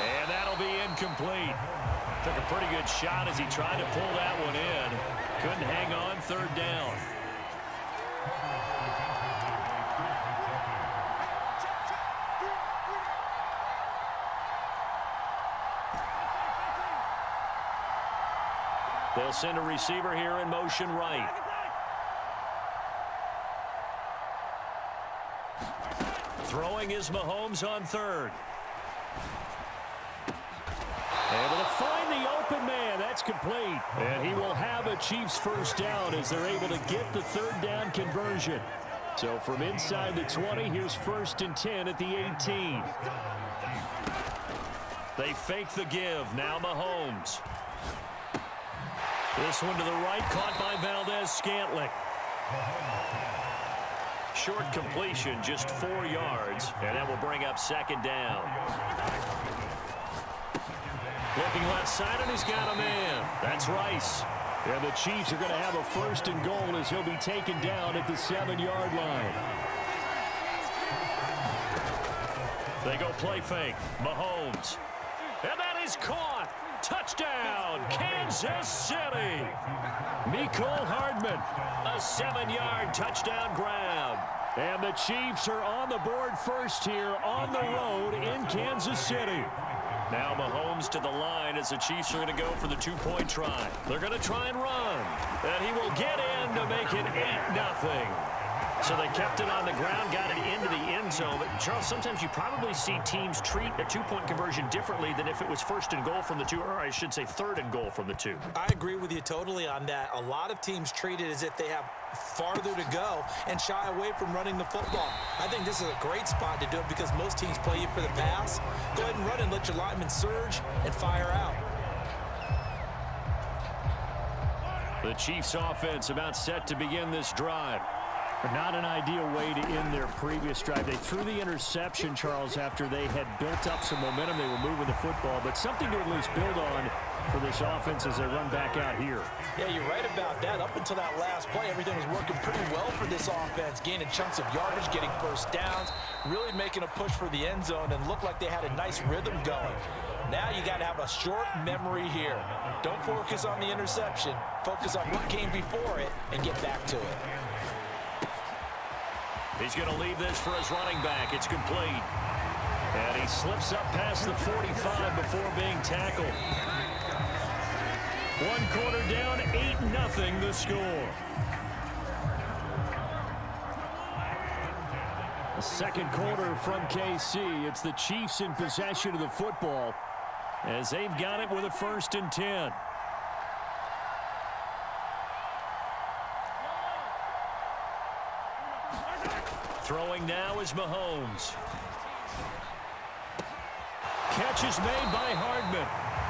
And that'll be incomplete. Took a pretty good shot as he tried to pull that one in. Couldn't hang on, third down. They'll send a receiver here in motion right. Throwing is Mahomes on third. Able to find the open man. That's complete. And he will have a Chiefs first down as they're able to get the third down conversion. So from inside the 20, here's 1st and 10 at the 18. They fake the give. Now Mahomes. This one to the right, caught by Valdez-Scantling. Short completion, just 4 yards, and that will bring up 2nd down. Looking left side, and he's got a man. That's Rice. And the Chiefs are going to have a 1st and goal as he'll be taken down at the 7-yard line. They go play fake. Mahomes. And that is caught. Touchdown, Kansas City. Mecole Hardman, a 7-yard touchdown grab. And the Chiefs are on the board first here on the road in Kansas City. Now Mahomes to the line as the Chiefs are going to go for the 2-point try. They're going to try and run. And he will get in to make it 8-0. So they kept it on the ground, got it into the end zone. But, Charles, sometimes you probably see teams treat a 2-point conversion differently than if it was 1st and goal from the 2, or I should say 3rd and goal from the 2. I agree with you totally on that. A lot of teams treat it as if they have farther to go and shy away from running the football. I think this is a great spot to do it because most teams play you for the pass. Go ahead and run and let your linemen surge and fire out. The Chiefs offense about set to begin this drive. But not an ideal way to end their previous drive. They threw the interception, Charles, after they had built up some momentum. They were moving the football, but something to at least build on for this offense as they run back out here. Yeah, you're right about that. Up until that last play, everything was working pretty well for this offense, gaining chunks of yardage, getting first downs, really making a push for the end zone, and looked like they had a nice rhythm going. Now you got to have a short memory here. Don't focus on the interception. Focus on what came before it and get back to it. He's going to leave this for his running back. It's complete. And he slips up past the 45 before being tackled. 1 quarter down, 8-0 the score. The 2nd quarter from KC. It's the Chiefs in possession of the football as they've got it with a 1st and 10. Throwing now is Mahomes. Catch is made by Hardman.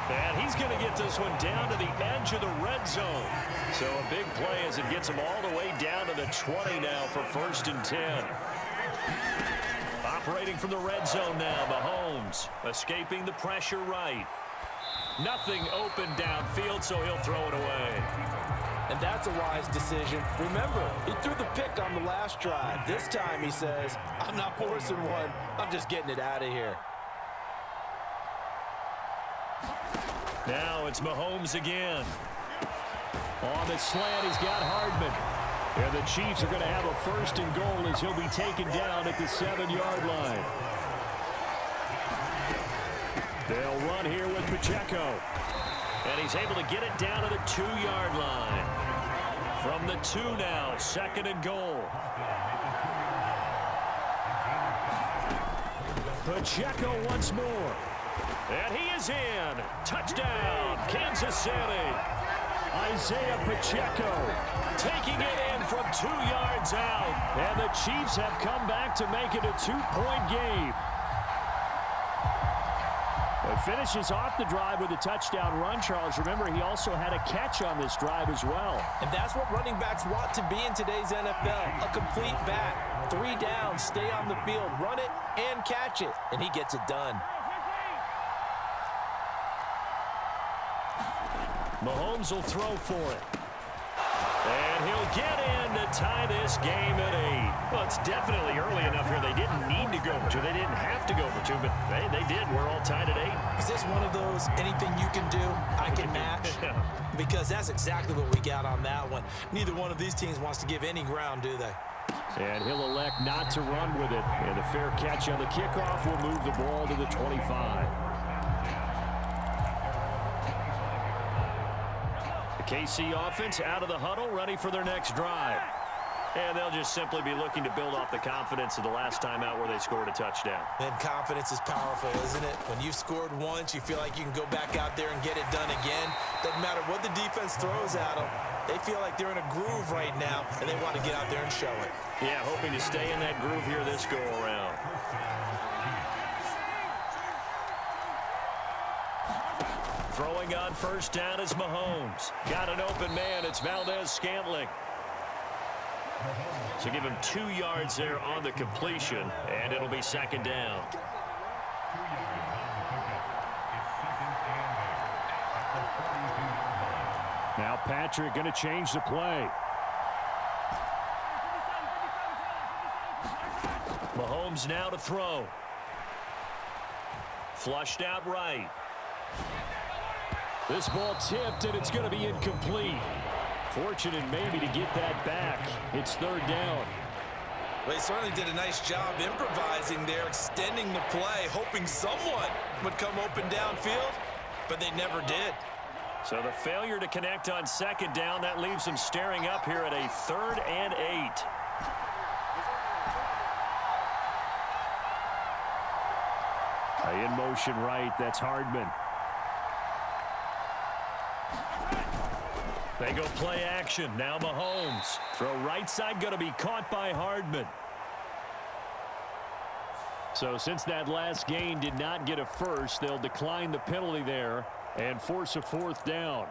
And he's going to get this one down to the edge of the red zone. So a big play as it gets him all the way down to the 20 now for 1st and 10. Operating from the red zone now, Mahomes. Escaping the pressure right. Nothing open downfield, so he'll throw it away. And that's a wise decision. Remember, he threw the pick on the last drive. This time he says, I'm not forcing one. I'm just getting it out of here. Now it's Mahomes again. On the slant, he's got Hardman. And the Chiefs are going to have a 1st and goal as he'll be taken down at the 7-yard line. They'll run here with Pacheco. And he's able to get it down to the 2-yard line. From the 2 now, 2nd and goal. Pacheco once more. And he is in. Touchdown, Kansas City. Isaiah Pacheco taking it in from 2 yards out. And the Chiefs have come back to make it a 2-point game. Finishes off the drive with a touchdown run, Charles. Remember, he also had a catch on this drive as well. And that's what running backs want to be in today's NFL. A complete back. 3 downs, stay on the field, run it, and catch it. And he gets it done. Mahomes will throw for it. And he'll get in to tie this game at 8. Well, it's definitely early enough here. They didn't need to go for 2. They didn't have to go for 2, but they did. We're all tied at 8. This was one of those anything you can do, I can match? Because that's exactly what we got on that one. Neither one of these teams wants to give any ground, do they? And he'll elect not to run with it. And a fair catch on the kickoff will move the ball to the 25. The KC offense out of the huddle, ready for their next drive. And they'll just simply be looking to build off the confidence of the last time out where they scored a touchdown. And confidence is powerful, isn't it? When you've scored once, you feel like you can go back out there and get it done again. Doesn't matter what the defense throws at them. They feel like they're in a groove right now, and they want to get out there and show it. Yeah, hoping to stay in that groove here this go-around. Throwing on first down is Mahomes. Got an open man. It's Valdez-Scantling. So give him 2 yards there on the completion, and it'll be second down. Now Patrick going to change the play. Mahomes now to throw. Flushed out right. This ball tipped, and it's going to be incomplete. Fortunate maybe to get that back. It's third down. Well, he certainly did a nice job improvising there, extending the play, hoping someone would come open downfield, but they never did. So the failure to connect on second down, that leaves them staring up here at a 3rd and 8. In motion right, that's Hardman. They go play action. Now Mahomes. Throw right side going to be caught by Hardman. So since that last gain did not get a first, they'll decline the penalty there and force a 4th down.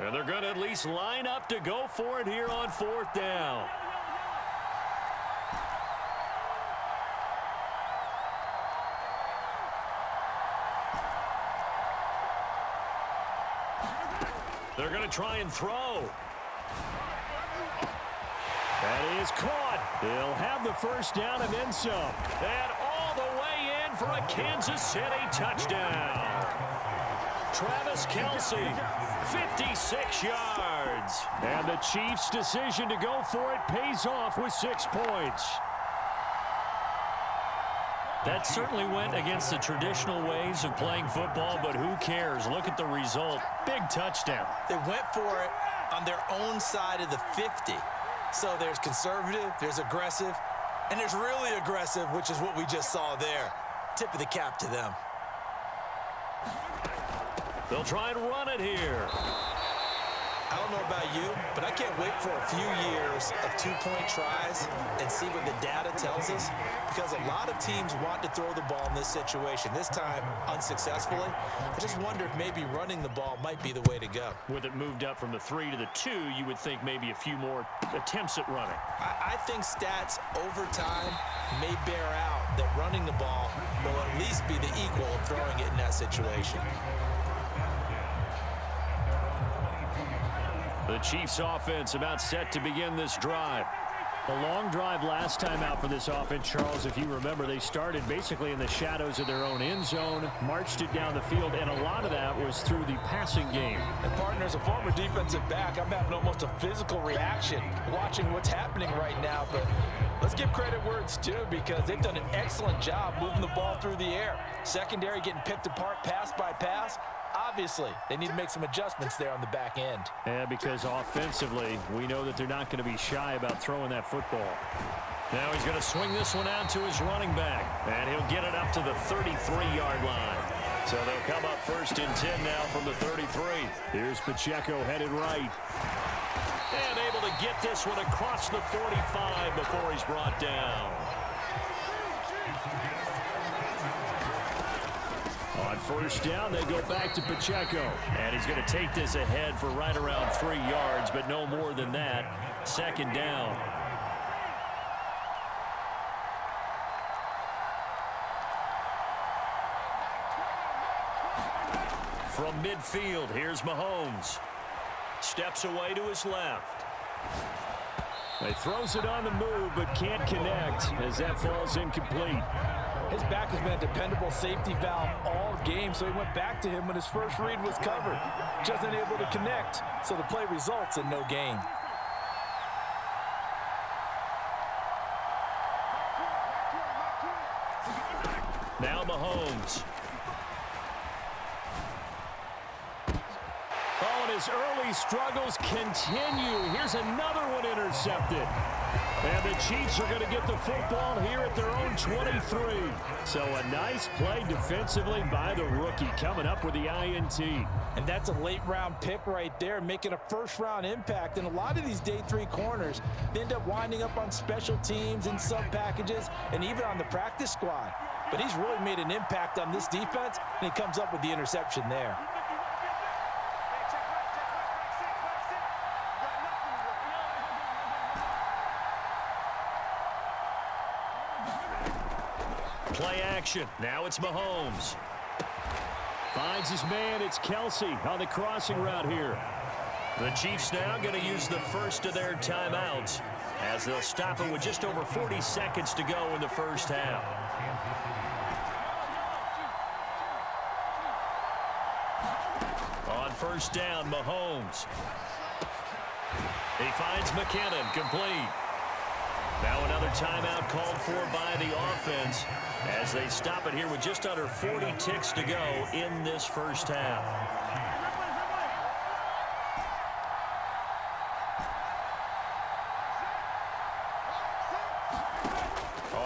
And they're going to at least line up to go for it here on 4th down. They're going to try and throw. That is caught. They'll have the first down and then some. And all the way in for a Kansas City touchdown. Travis Kelce, 56 yards. And the Chiefs' decision to go for it pays off with 6 points. That certainly went against the traditional ways of playing football, but who cares? Look at the result. Big touchdown. They went for it on their own side of the 50. So there's conservative, there's aggressive, and there's really aggressive, which is what we just saw there. Tip of the cap to them. They'll try and run it here. I don't know about you, but I can't wait for a few years of 2-point tries and see what the data tells us, because a lot of teams want to throw the ball in this situation. This time, unsuccessfully. I just wonder if maybe running the ball might be the way to go. With it moved up from the 3 to the 2, you would think maybe a few more attempts at running. I think stats over time may bear out that running the ball will at least be the equal of throwing it in that situation. The Chiefs offense about set to begin this drive. A long drive last time out for this offense, Charles. If you remember, they started basically in the shadows of their own end zone, marched it down the field, and a lot of that was through the passing game. And partner, as a former defensive back, I'm having almost a physical reaction watching what's happening right now. But let's give credit where it's due, because they've done an excellent job moving the ball through the air. Secondary getting picked apart pass by pass. Obviously, they need to make some adjustments there on the back end. Yeah, because offensively, we know that they're not going to be shy about throwing that football. Now he's going to swing this one out to his running back, and he'll get it up to the 33-yard line. So they'll come up 1st and 10 now from the 33. Here's Pacheco headed right. And able to get this one across the 45 before he's brought down. On 1st down, they go back to Pacheco. And he's going to take this ahead for right around 3 yards, but no more than that. 2nd down. From midfield, here's Mahomes. Steps away to his left. He throws it on the move, but can't connect as that falls incomplete. His back has been a dependable safety valve all game, so he went back to him when his first read was covered. Just unable to connect, so the play results in no gain. Now Mahomes. Oh, and his early struggles continue. Here's another one intercepted. And the Chiefs are going to get the football here at their own 23. So a nice play defensively by the rookie, coming up with the INT. And that's a late-round pick right there, making a first-round impact. And a lot of these day 3 corners end up winding up on special teams and sub-packages and even on the practice squad. But he's really made an impact on this defense, and he comes up with the interception there. Play action. Now it's Mahomes. Finds his man. It's Kelsey on the crossing route here. The Chiefs now going to use the first of their timeouts as they'll stop it with just over 40 seconds to go in the first half. On first down, Mahomes. He finds McKinnon, complete. Now another timeout called for by the offense as they stop it here with just under 40 ticks to go in this first half.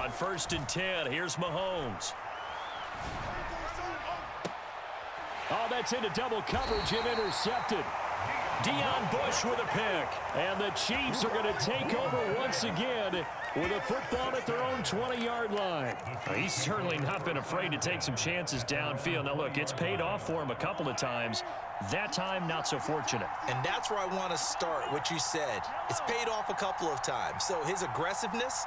On first and 10, here's Mahomes. Oh, that's into double coverage and intercepted. Deion Bush with a pick. And the Chiefs are going to take over once again with a football at their own 20-yard line. He's certainly not been afraid to take some chances downfield. Now, look, it's paid off for him a couple of times. That time, not so fortunate. And that's where I want to start, what you said. It's paid off a couple of times. So his aggressiveness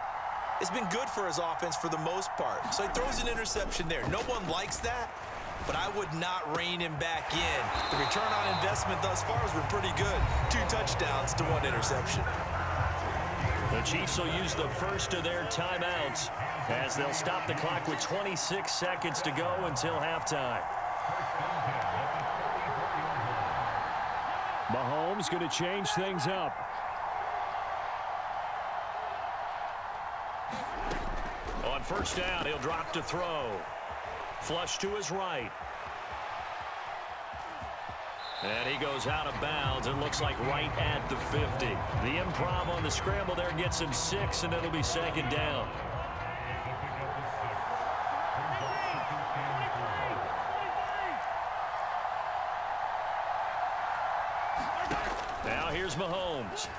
has been good for his offense for the most part. So he throws an interception there. No one likes that, but I would not rein him back in. The return on investment thus far has been pretty good. 2 touchdowns to 1 interception. The Chiefs will use the first of their timeouts as they'll stop the clock with 26 seconds to go until halftime. Mahomes going to change things up. On first down, he'll drop to throw. Flush to his right. And he goes out of bounds. It looks like right at the 50. The improv on the scramble there gets him 6, and it'll be second down. Now here's Mahomes.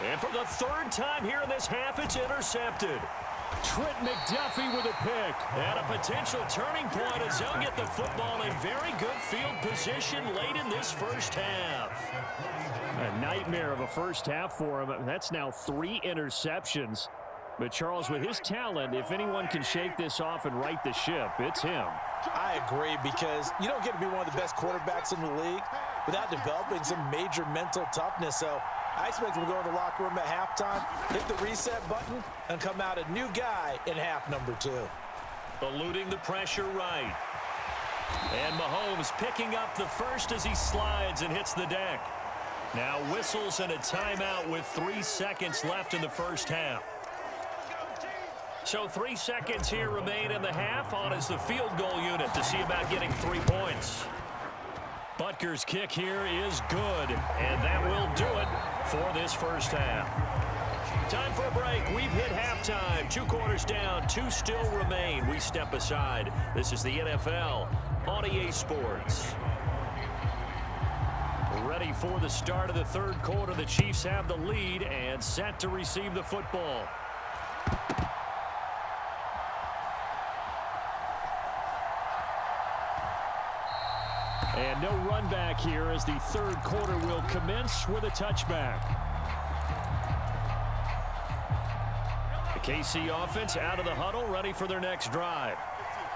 And for the 3rd time here in this half, it's intercepted. Trent McDuffie with a pick. And a potential turning point as they'll get the football in very good field position late in this first half. A nightmare of a first half for him. That's now 3 interceptions. But Charles, with his talent, if anyone can shake this off and right the ship, it's him. I agree, because you don't get to be one of the best quarterbacks in the league without developing some major mental toughness. So I expect him to go to the locker room at halftime, hit the reset button, and come out a new guy in half number 2. Eluding the pressure right. And Mahomes picking up the first as he slides and hits the deck. Now whistles and a timeout with 3 seconds left in the first half. So 3 seconds here remain in the half. On is the field goal unit to see about getting 3 points. Butker's kick here is good, and that will do it for this first half. Time for a break. We've hit halftime. 2 quarters down, 2 still remain. We step aside. This is the NFL on EA Sports. Ready for the start of the 3rd quarter. The Chiefs have the lead and set to receive the football. And no run back here as the 3rd quarter will commence with a touchback. The KC offense out of the huddle, ready for their next drive.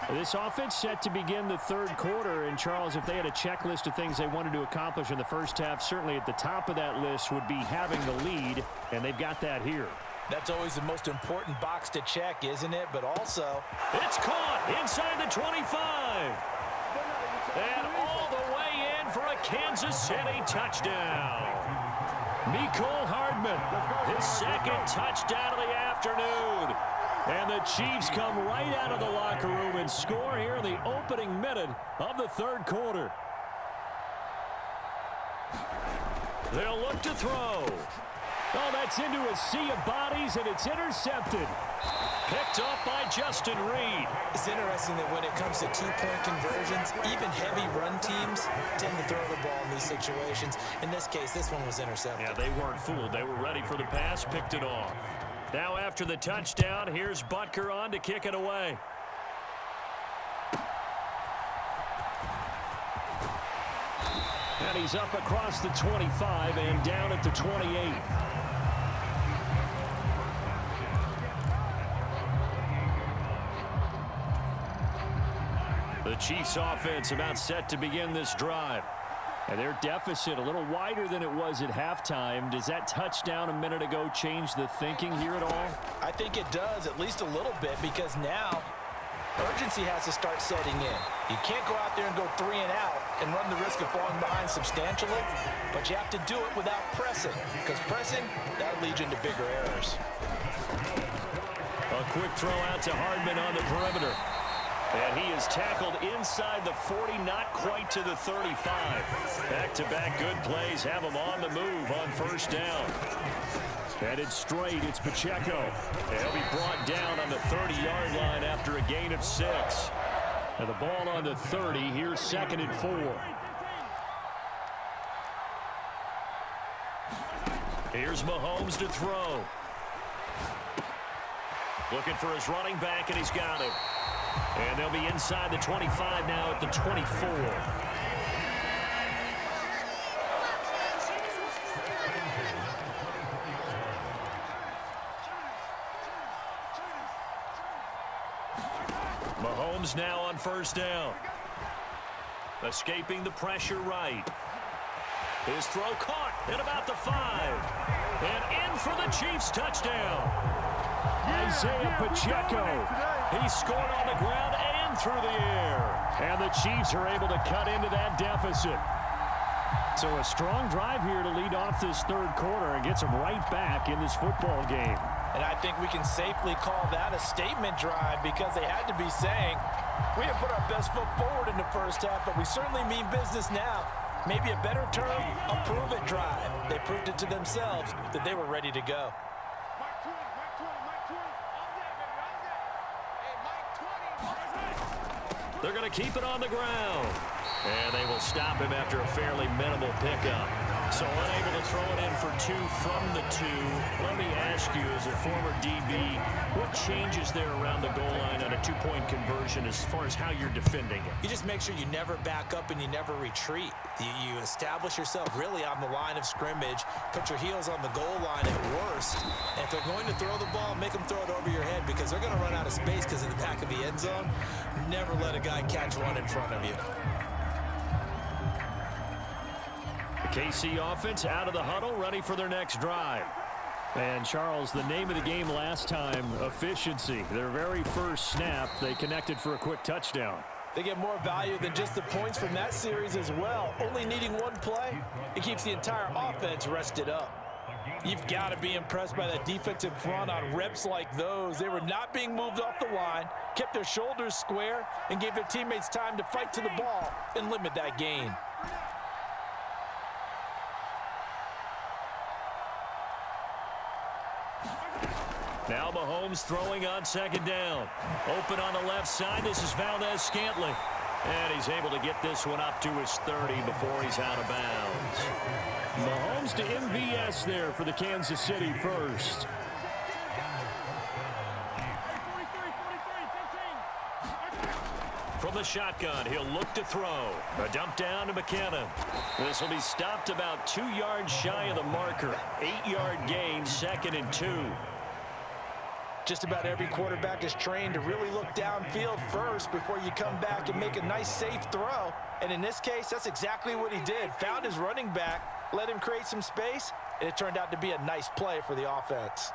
This offense set to begin the third quarter. And, Charles, if they had a checklist of things they wanted to accomplish in the first half, certainly at the top of that list would be having the lead, and they've got that here. That's always the most important box to check, isn't it? But also, it's caught inside the 25. And all the way in for a Kansas City touchdown. Mecole Hardman, his second touchdown of the afternoon. And the Chiefs come right out of the locker room and score here in the opening minute of the third quarter. They'll look to throw. Oh, that's into a sea of bodies, and it's intercepted. Picked up by Justin Reed. It's interesting that when it comes to two-point conversions, even heavy run teams tend to throw the ball in these situations. In this case, this one was intercepted. Yeah, they weren't fooled. They were ready for the pass, picked it off. Now after the touchdown, here's Butker on to kick it away. And he's up across the 25 and down at the 28. The Chiefs offense about set to begin this drive. And their deficit a little wider than it was at halftime. Does that touchdown a minute ago change the thinking here at all? I think it does, at least a little bit, because now urgency has to start setting in. You can't go out there and go 3 and out and run the risk of falling behind substantially, but you have to do it without pressing, because pressing, that'll lead you into bigger errors. A quick throw out to Hardman on the perimeter. And he is tackled inside the 40, not quite to the 35. Back-to-back good plays have him on the move on first down. Headed straight, it's Pacheco. And he'll be brought down on the 30-yard line after a gain of 6. And the ball on the 30, here's 2nd and 4. Here's Mahomes to throw. Looking for his running back, and he's got him. And they'll be inside the 25 now at the 24. Mahomes now on first down. Escaping the pressure right. His throw caught at about the 5. And in for the Chiefs touchdown. Isaiah Pacheco. He scored on the ground and through the air. And the Chiefs are able to cut into that deficit. So a strong drive here to lead off this third quarter and gets them right back in this football game. And I think we can safely call that a statement drive, because they had to be saying, we have put our best foot forward in the first half, but we certainly mean business now. Maybe a better term, a prove-it drive. They proved it to themselves that they were ready to go. They're going to keep it on the ground. And they will stop him after a fairly minimal pickup. So unable to throw it in for 2 from the 2. Let me ask you, as a former DB, what changes there around the goal line on a 2-point conversion as far as how you're defending it? You just make sure you never back up and you never retreat. You establish yourself really on the line of scrimmage, put your heels on the goal line at worst. And if they're going to throw the ball, make them throw it over your head, because they're going to run out of space because of the back of the end zone. Never let a guy catch one in front of you. The KC offense out of the huddle, ready for their next drive. And, Charles, the name of the game last time, efficiency. Their very first snap, they connected for a quick touchdown. They get more value than just the points from that series as well. Only needing one play, it keeps the entire offense rested up. You've got to be impressed by that defensive front on reps like those. They were not being moved off the line, kept their shoulders square, and gave their teammates time to fight to the ball and limit that gain. Now Mahomes throwing on second down. Open on the left side. This is Valdez-Scantling. And he's able to get this one up to his 30 before he's out of bounds. Mahomes to MVS there for the Kansas City first. From the shotgun, he'll look to throw. A dump down to McKinnon. This will be stopped about 2 yards shy of the marker. 8-yard gain, 2nd and 2. Just about every quarterback is trained to really look downfield first before you come back and make a nice, safe throw. And in this case, that's exactly what he did. Found his running back, let him create some space, and it turned out to be a nice play for the offense.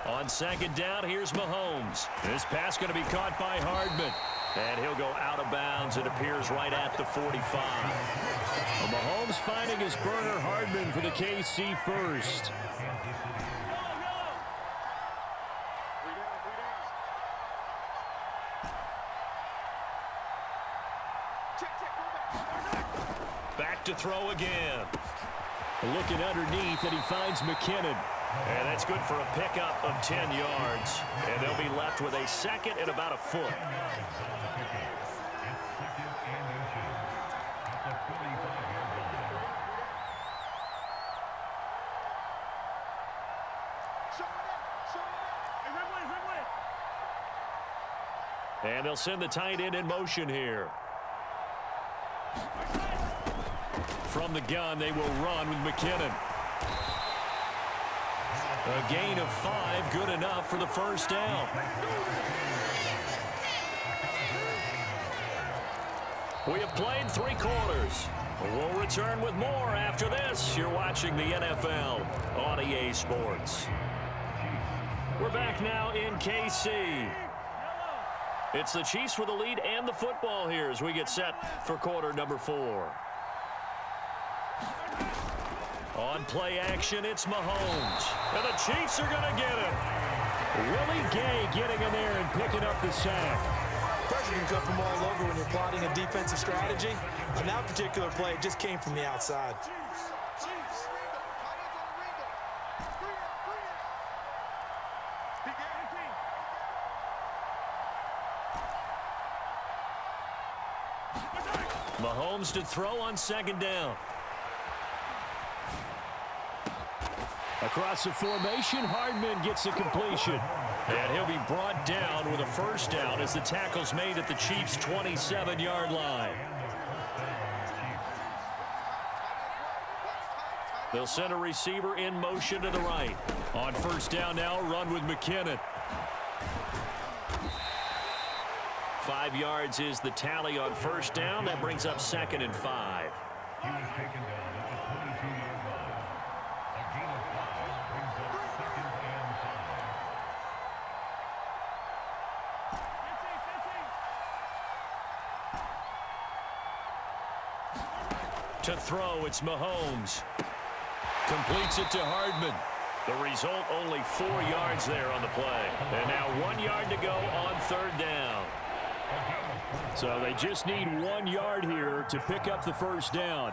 On second down, here's Mahomes. This pass going to be caught by Hardman. And he'll go out of bounds. It appears right at the 45. Well, Mahomes finding his burner, Hardman for the KC first. Back to throw again. Looking underneath, and he finds McKinnon. And that's good for a pickup of 10 yards. And they'll be left with a second and about a foot. And they'll send the tight end in motion here. From the gun, they will run with McKinnon. A gain of 5, good enough for the first down. We have played 3 quarters. We'll return with more after this. You're watching the NFL on EA Sports. We're back now in KC. It's the Chiefs with the lead and the football here as we get set for quarter number 4. On play action, it's Mahomes. And the Chiefs are going to get him. Willie Gay getting in there and picking up the sack. Pressure can come from all over when you're plotting a defensive strategy. On that particular play, it just came from the outside. Mahomes to throw on second down. Across the formation, Hardman gets a completion. And he'll be brought down with a first down as the tackle's made at the Chiefs' 27-yard line. They'll send a receiver in motion to the right. On first down now, run with McKinnon. 5 yards is the tally on first down. That brings up second and 5. To throw, it's Mahomes. Completes it to Hardman. The result, only 4 yards there on the play. And now 1 yard to go on third down. So they just need 1 yard here to pick up the first down.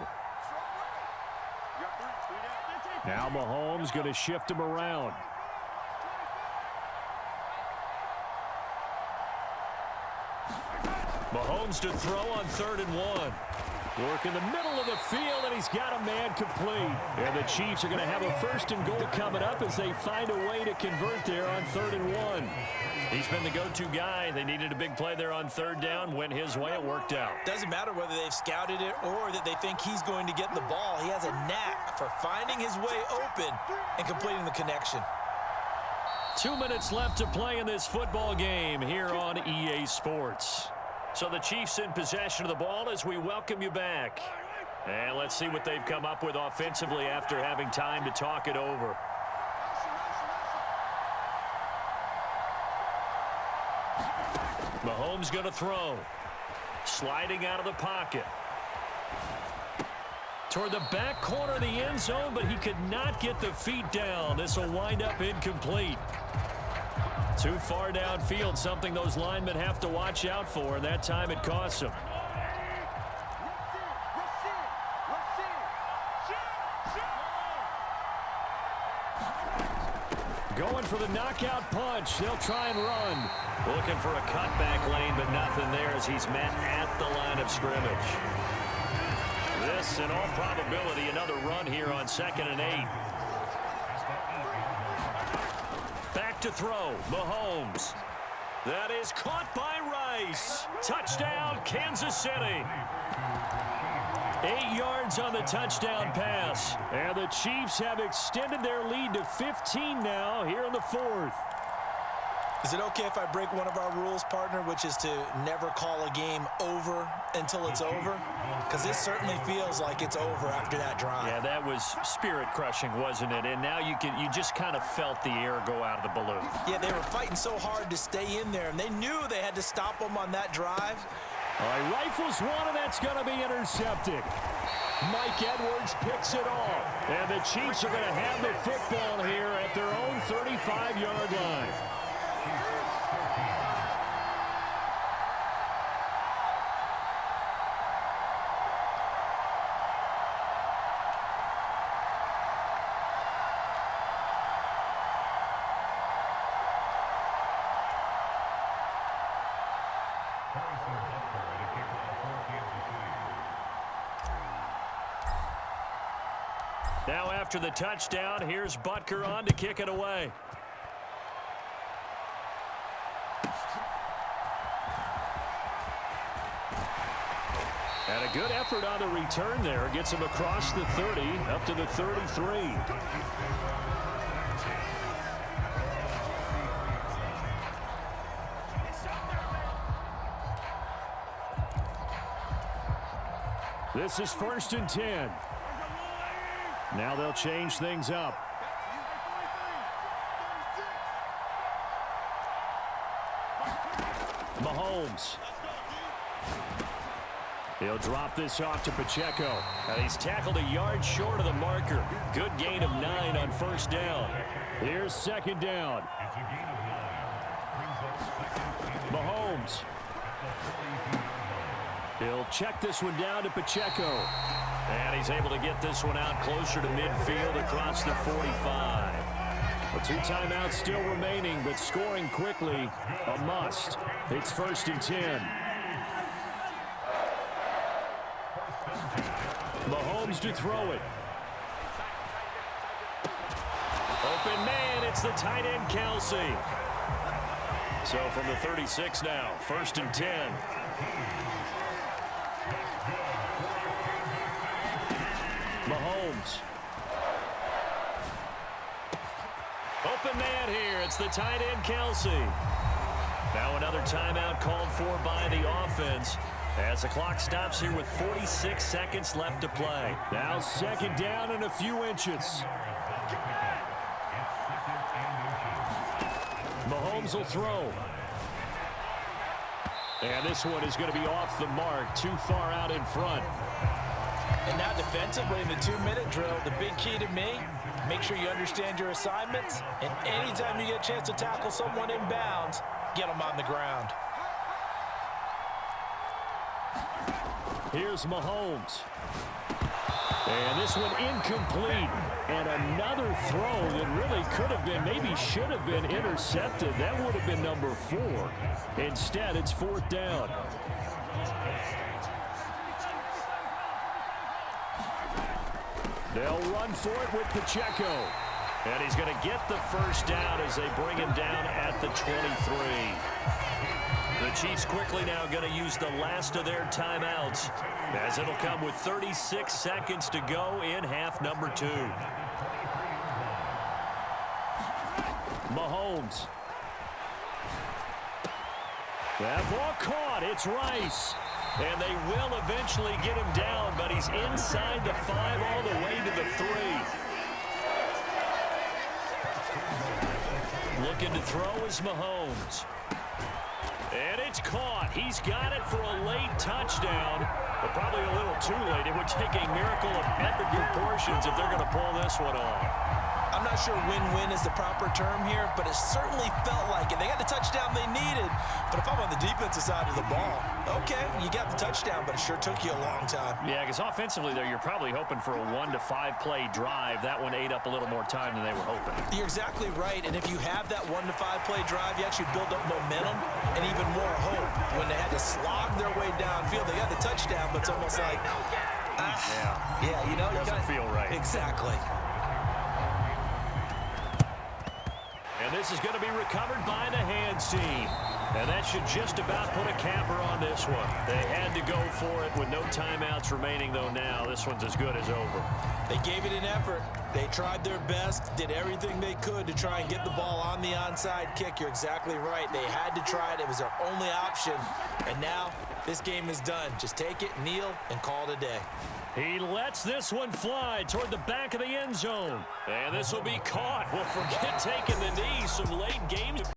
Now Mahomes going to shift him around. Mahomes to throw on 3rd and 1. Work in the middle of the field, and he's got a man complete. And the Chiefs are going to have a 1st and goal coming up as they find a way to convert there on 3rd and 1. He's been the go-to guy. They needed a big play there on third down. Went his way. It worked out. Doesn't matter whether they've scouted it or that they think he's going to get the ball. He has a knack for finding his way open and completing the connection. 2 minutes left to play in this football game here on EA Sports. So the Chiefs in possession of the ball as we welcome you back. And let's see what they've come up with offensively after having time to talk it over. Mahomes going to throw. Sliding out of the pocket. Toward the back corner of the end zone, but he could not get the feet down. This will wind up incomplete. Too far downfield, something those linemen have to watch out for, and that time it costs them. Going for the knockout punch. They'll try and run. Looking for a cutback lane, but nothing there as he's met at the line of scrimmage. This, in all probability, another run here on 2nd and 8. Back to throw, Mahomes. That is caught by Rice. Touchdown, Kansas City. 8 yards on the touchdown pass. And the Chiefs have extended their lead to 15 now here in the 4th. Is it okay if I break one of our rules, partner, which is to never call a game over until it's over? Because this certainly feels like it's over after that drive. Yeah, that was spirit-crushing, wasn't it? And now you just kind of felt the air go out of the balloon. Yeah, they were fighting so hard to stay in there, and they knew they had to stop them on that drive. All right, rifles one, and that's going to be intercepted. Mike Edwards picks it off. And the Chiefs are going to have the football here at their own 35-yard line. Now after the touchdown, here's Butker on to kick it away. And a good effort on the return there. Gets him across the 30, up to the 33. This is 1st and 10. Now they'll change things up. Mahomes. He'll drop this off to Pacheco. And he's tackled a yard short of the marker. Good gain of 9 on 1st down. Here's 2nd down. Mahomes. He'll check this one down to Pacheco. And he's able to get this one out closer to midfield across the 45. The 2 timeouts still remaining, but scoring quickly, a must. It's 1st and 10. Mahomes to throw it. Open man, it's the tight end Kelsey. So from the 36 now, 1st and 10. Mahomes. Open man here. It's the tight end, Kelsey. Now another timeout called for by the offense as the clock stops here with 46 seconds left to play. Now 2nd down and a few inches. Mahomes will throw. And this one is going to be off the mark, too far out in front. And now defensively in the 2-minute drill, the big key to me, make sure you understand your assignments. And anytime you get a chance to tackle someone in bounds, get them on the ground. Here's Mahomes. And this one incomplete. And another throw that really could have been, maybe should have been intercepted. That would have been number 4. Instead, it's 4th down. They'll run for it with Pacheco. And he's going to get the 1st down as they bring him down at the 23. The Chiefs quickly now going to use the last of their timeouts as it'll come with 36 seconds to go in half number 2. Mahomes. That ball caught. It's Rice. And they will eventually get him down, but he's inside the 5 all the way to the 3. Looking to throw is Mahomes. And it's caught. He's got it for a late touchdown, but probably a little too late. It would take a miracle of epic proportions if they're going to pull this one off. I'm not sure win-win is the proper term here, but it certainly felt like it. They got the touchdown they needed, but if I'm on the defensive side of the ball, okay, you got the touchdown, but it sure took you a long time. Yeah, because offensively, though, you're probably hoping for a 1 to 5 play drive. That one ate up a little more time than they were hoping. You're exactly right, and if you have that 1 to 5 play drive, you actually build up momentum and even more hope. When they had to slog their way downfield, they got the touchdown, but it's almost like, yeah, you know, it doesn't feel right. Exactly. And this is going to be recovered by the hands team. And that should just about put a capper on this one. They had to go for it with no timeouts remaining, though now. This one's as good as over. They gave it an effort. They tried their best, did everything they could to try and get the ball on the onside kick. You're exactly right. They had to try it. It was their only option. And now this game is done. Just take it, kneel, and call it a day. He lets this one fly toward the back of the end zone. And this will be caught. Well, forget taking the knee. Some late games.